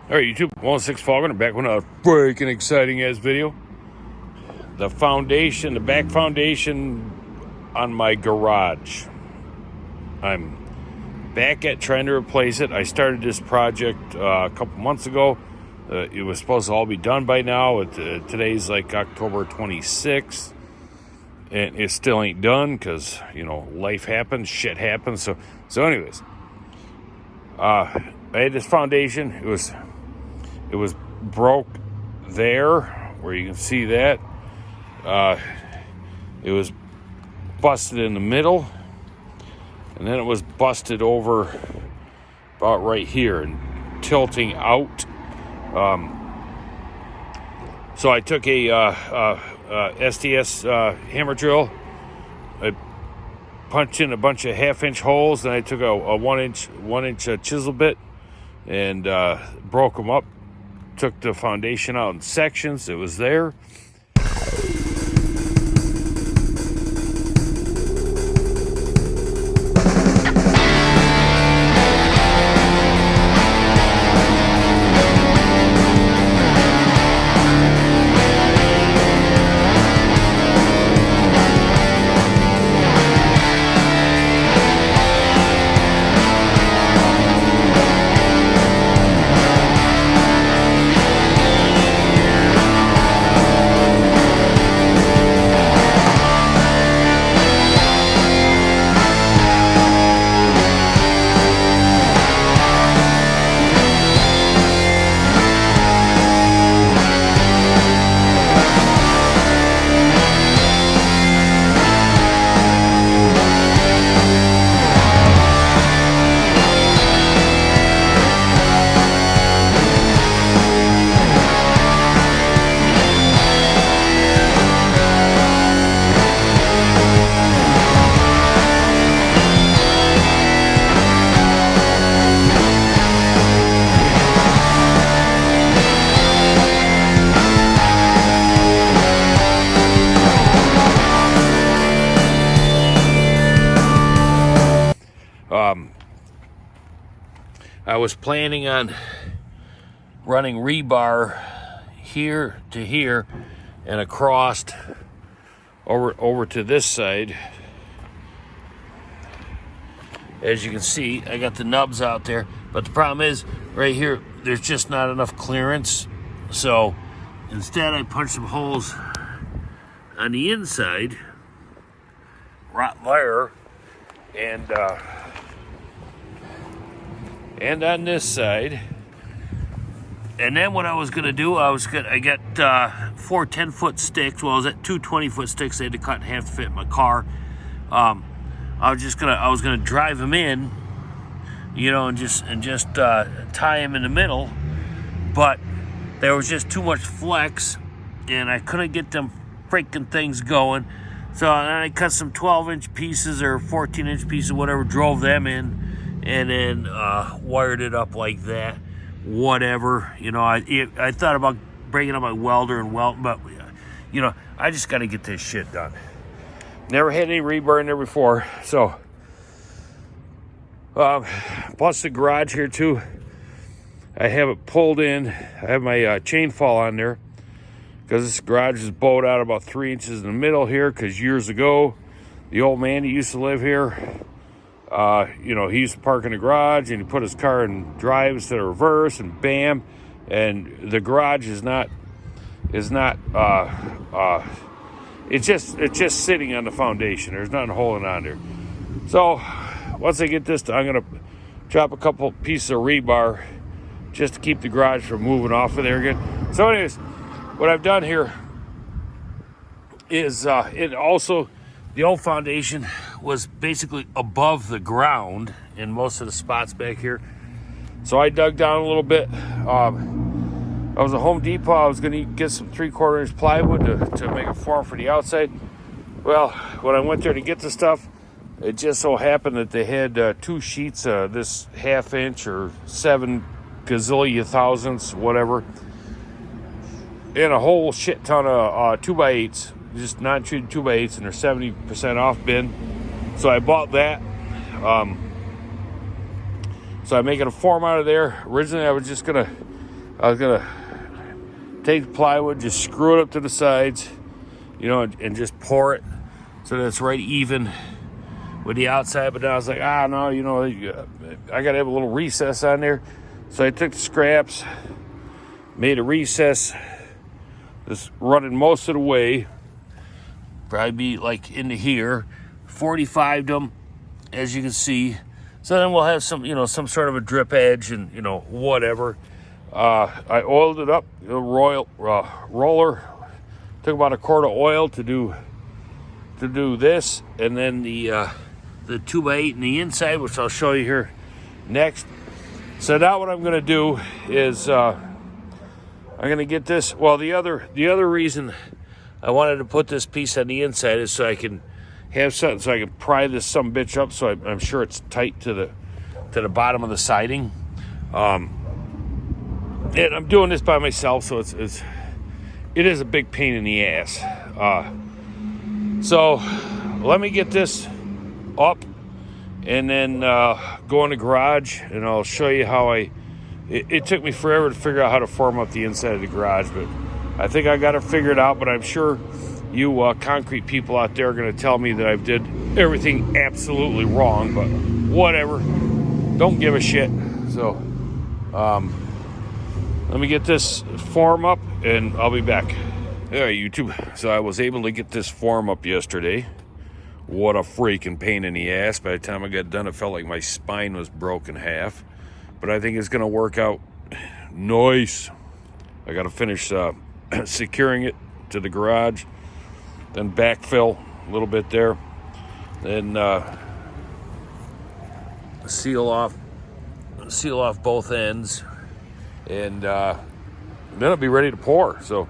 All right, YouTube, 106 Falcon, back with another freaking exciting ass video. The back foundation on my garage. I'm back at trying to replace it. I started this project a couple months ago. It was supposed to all be done by now. Today's like October 26th, and it still ain't done because, life happens, shit happens. So anyways, I had this foundation. It was broke there, where you can see that. It was busted in the middle, and then it was busted over about right here and tilting out. So I took a STS hammer drill. I punched in a bunch of half-inch holes, then I took a one-inch chisel bit and broke them up. Took the foundation out in sections. It was there. I was planning on running rebar here to here and across over to this side. As you can see, I got the nubs out there, but the problem is right here there's just not enough clearance. So instead I punched some holes on the inside right there, and on this side. And then what I was gonna do, I got 4 10-foot sticks. Well, I was at 2 20-foot sticks. I had to cut in half to fit in my car. I was gonna drive them in, and just tie them in the middle. But there was just too much flex, and I couldn't get them freaking things going. So I cut some 12-inch pieces or 14-inch pieces, whatever, drove them in, and then wired it up like that. Whatever, I thought about bringing up my welder and but I just got to get this shit done. Never had any rebar in there before, so plus the garage here too. I have it pulled in. I have my chain fall on there because this garage is bowed out about 3 inches in the middle here. Because years ago, the old man who used to live here, he used to park in the garage and he put his car in drive instead of reverse, and bam, and the garage it's just sitting on the foundation. There's nothing holding on there. So once I get this done, I'm gonna drop a couple pieces of rebar just to keep the garage from moving off of there again. So anyways, what I've done here is the old foundation was basically above the ground in most of the spots back here. So I dug down a little bit. I was at Home Depot. I was going to get some 3/4 inch plywood to make a form for the outside. Well, when I went there to get the stuff, it just so happened that they had 2 sheets of this 1/2 inch or 7 gazillion thousandths, whatever, and a whole shit ton of 2x8s. Just non-treated 2x8s, and they're 70% off bin. So I bought that. So I'm making a form out of there. Originally, I was just gonna I was gonna take the plywood, just screw it up to the sides, you know, and just pour it so that it's right even with the outside. But then I was like, no, you know, I gotta have a little recess on there. So I took the scraps, made a recess, just running most of the way, probably be like into here, 45'd them, as you can see. So then we'll have some, you know, some sort of a drip edge and, you know, whatever. I oiled it up, the roller. Took about a quart of oil to do this, and then the 2x8 in the inside, which I'll show you here next. So now what I'm going to do is I'm going to get this. Well, the other reason I wanted to put this piece on the inside is so I can have something, so I can pry this some bitch up, so I'm sure it's tight to the bottom of the siding. And I'm doing this by myself, so it is a big pain in the ass. So let me get this up and then go in the garage, and I'll show you how it took me forever to figure out how to form up the inside of the garage, but I think I got it figured out. But I'm sure you concrete people out there are going to tell me that I did everything absolutely wrong, but whatever. Don't give a shit. So let me get this form up, and I'll be back. All right, YouTube. So I was able to get this form up yesterday. What a freaking pain in the ass. By the time I got done, it felt like my spine was broken half. But I think it's going to work out nice. I got to finish securing it to the garage, then backfill a little bit there, then seal off both ends, and then it'll be ready to pour. So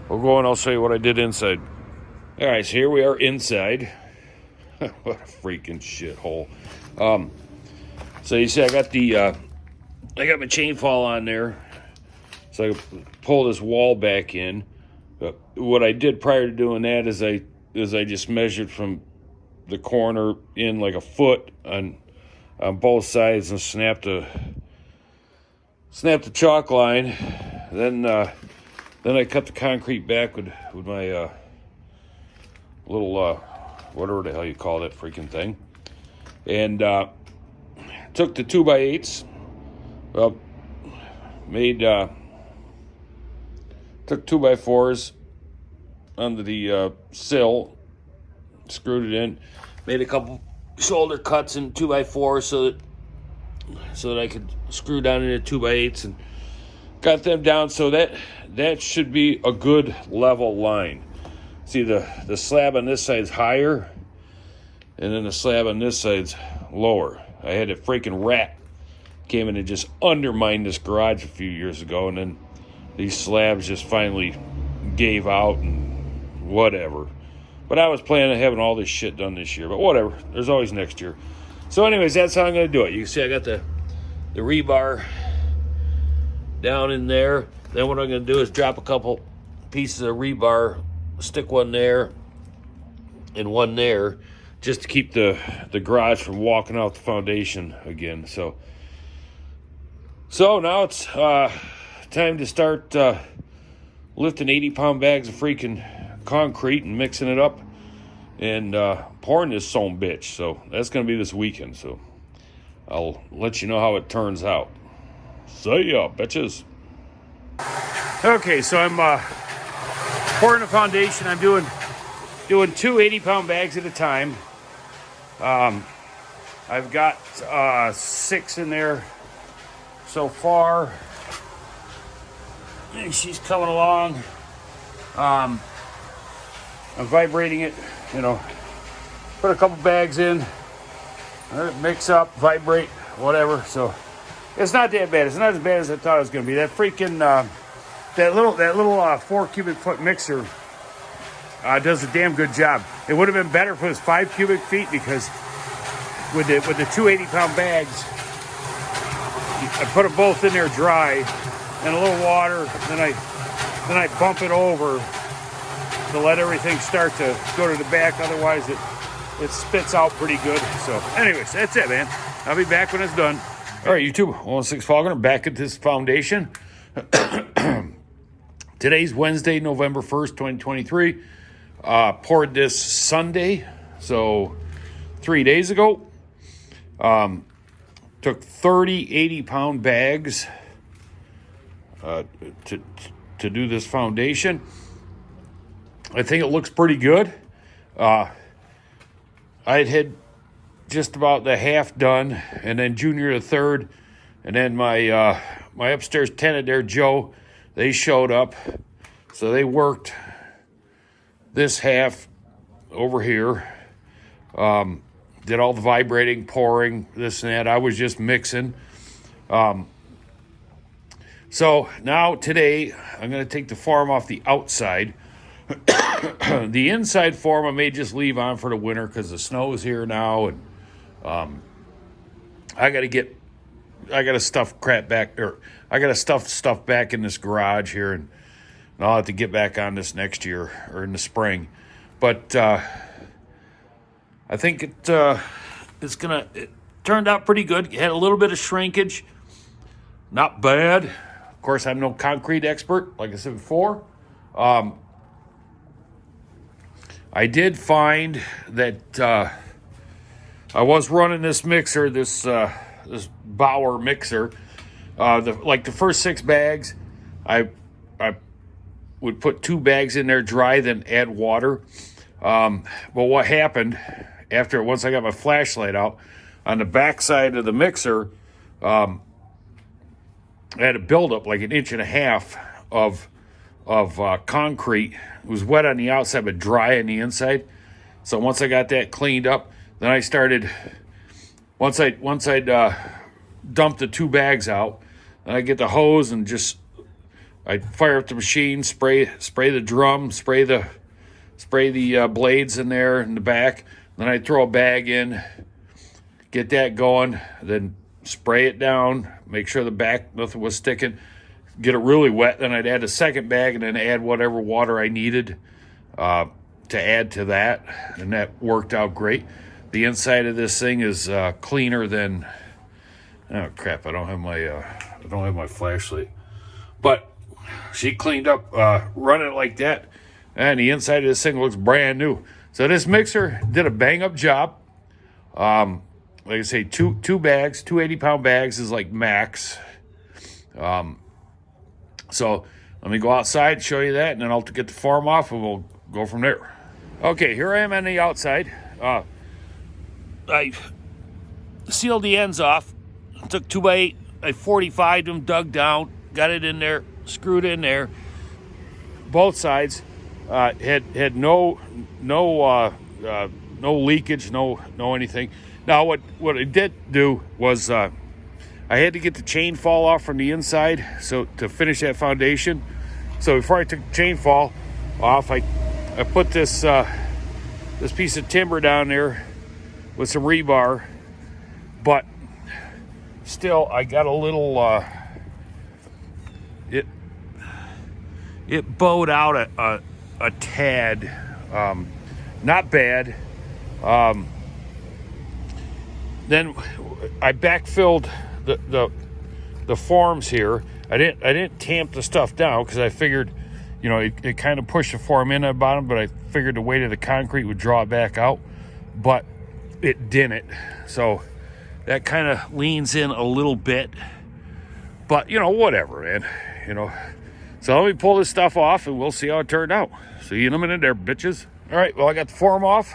we'll go and I'll show you what I did inside. All right, so here we are inside. What a freaking shithole. So you see, I got my chain fall on there, so I pull this wall back in. What I did prior to doing that is I just measured from the corner in like a foot on both sides and snapped the chalk line. Then I cut the concrete back with my little whatever the hell you call that freaking thing, and took the 2x8s. Took 2x4s under the sill, screwed it in, made a couple shoulder cuts in 2x4 so that I could screw down into 2x8s, and got them down so that should be a good level line. See, the slab on this side's higher, and then the slab on this side's lower. I had a freaking rat came in and just undermined this garage a few years ago, and then these slabs just finally gave out and whatever. But I was planning on having all this shit done this year, but whatever. There's always next year. So anyways, that's how I'm going to do it. You can see I got the rebar down in there. Then what I'm going to do is drop a couple pieces of rebar, stick one there and one there, just to keep the garage from walking out the foundation again. So now it's time to start lifting 80-pound bags of freaking concrete and mixing it up and pouring this son bitch. So that's going to be this weekend. So I'll let you know how it turns out. See ya, bitches. Okay, so I'm pouring the foundation. I'm doing 2 80-pound bags at a time. I've got 6 in there so far. And she's coming along. I'm vibrating it, put a couple bags in, let it mix up, vibrate, whatever. So it's not that bad. It's not as bad as I thought it was going to be. That freaking that little 4 cubic foot mixer does a damn good job. It would have been better if it was 5 cubic feet, because with the 2 80-pound bags, I put them both in there dry and a little water. Then I bump it over to let everything start to go to the back. Otherwise, it spits out pretty good. So, anyways, that's it, man. I'll be back when it's done. All right, YouTube, 106 Falconer, back at this foundation. Today's Wednesday, November 1st, 2023. Poured this Sunday, so 3 days ago. Took 30 80-pound bags to do this foundation. I think it looks pretty good. I had just about the half done, and then Junior the third, and then my upstairs tenant there, Joe, they showed up, so they worked this half over here. Did all the vibrating, pouring, this and that. I was just mixing. So now today, I'm going to take the form off the outside. The inside form I may just leave on for the winter because the snow is here now, and I got to stuff stuff back in this garage here, and I'll have to get back on this next year or in the spring. But I think it turned out pretty good. It had a little bit of shrinkage, not bad. Of course, I'm no concrete expert, like I said before. I did find that I was running this mixer, this Bauer mixer. The first 6 bags, I would put 2 bags in there dry, then add water. But what happened once I got my flashlight out, on the back side of the mixer, I had a buildup like 1.5 inches of concrete. It was wet on the outside but dry on the inside. So once I got that cleaned up, then I started. Once I'd dump the 2 bags out, then I get the hose and I'd fire up the machine, spray the drum, spray the blades in there in the back. Then I'd throw a bag in, get that going, then spray it down, make sure the back nothing was sticking. Get it really wet, then I'd add a second bag and then add whatever water I needed to add to that, and that worked out great. The inside of this thing is cleaner than. Oh crap! I don't have my flashlight, but she cleaned up running it like that, and the inside of this thing looks brand new. So this mixer did a bang up job. Like I say, two bags, 2 80-pound bags is like max. So let me go outside, show you that, and then I'll get the form off, and we'll go from there. Okay, here I am on the outside. I sealed the ends off, took 2x8, I 45'd them, dug down, got it in there, screwed in there. Both sides had no leakage, no anything. Now what I did do was I had to get the chain fall off from the inside so to finish that foundation. So before I took the chain fall off, I put this piece of timber down there with some rebar, but still I got a little it bowed out a tad, not bad. Then I backfilled the forms here. I didn't tamp the stuff down because I figured, it kind of pushed the form in at the bottom, but I figured the weight of the concrete would draw it back out, but it didn't. So that kind of leans in a little bit, but whatever, man. So let me pull this stuff off and we'll see how it turned out. See you in a minute there, bitches. All right, well, I got the form off.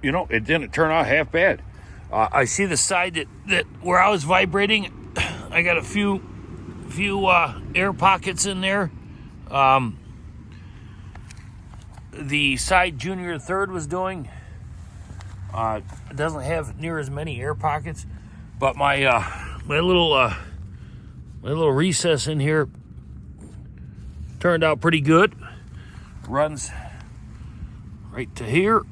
It didn't turn out half bad. I see the side that where I was vibrating, I got a few air pockets in there. The side Junior third was doing doesn't have near as many air pockets, but my little recess in here turned out pretty good. Runs right to here,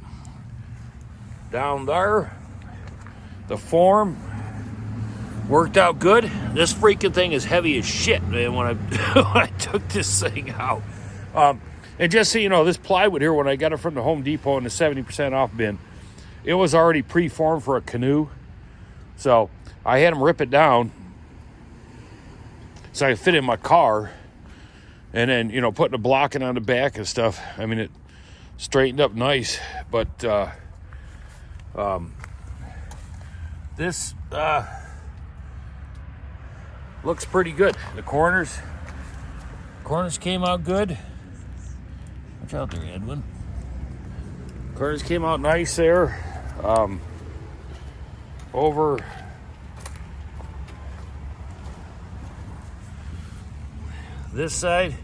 down there. The form worked out good. This freaking thing is heavy as shit, man, when I took this thing out. And just so you know, this plywood here, when I got it from the Home Depot in the 70% off bin, it was already pre-formed for a canoe. So I had them rip it down so I fit in my car, and then, you know, putting the blocking on the back and stuff. I mean, it straightened up nice, but this looks pretty good. The corners came out good. Watch out there, Edwin. Corners came out nice there. Over this side,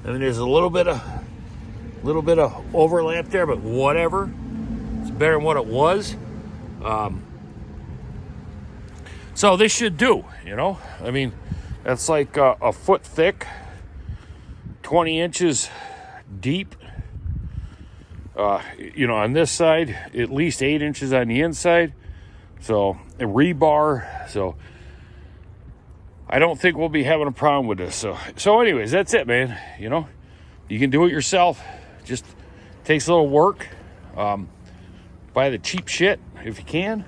I mean, there's a little bit of overlap there, but whatever. It's better than what it was. So this should do, you know. I mean, that's like a foot thick, 20 inches deep. You know, on this side, at least 8 inches on the inside. So, a rebar. So, I don't think we'll be having a problem with this. So anyways, that's it, man. You know, you can do it yourself. Just takes a little work. Buy the cheap shit if you can,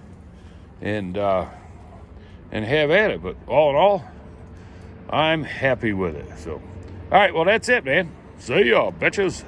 and have at it. But all in all, I'm happy with it. So, all right, well, that's it, man. See y'all, bitches.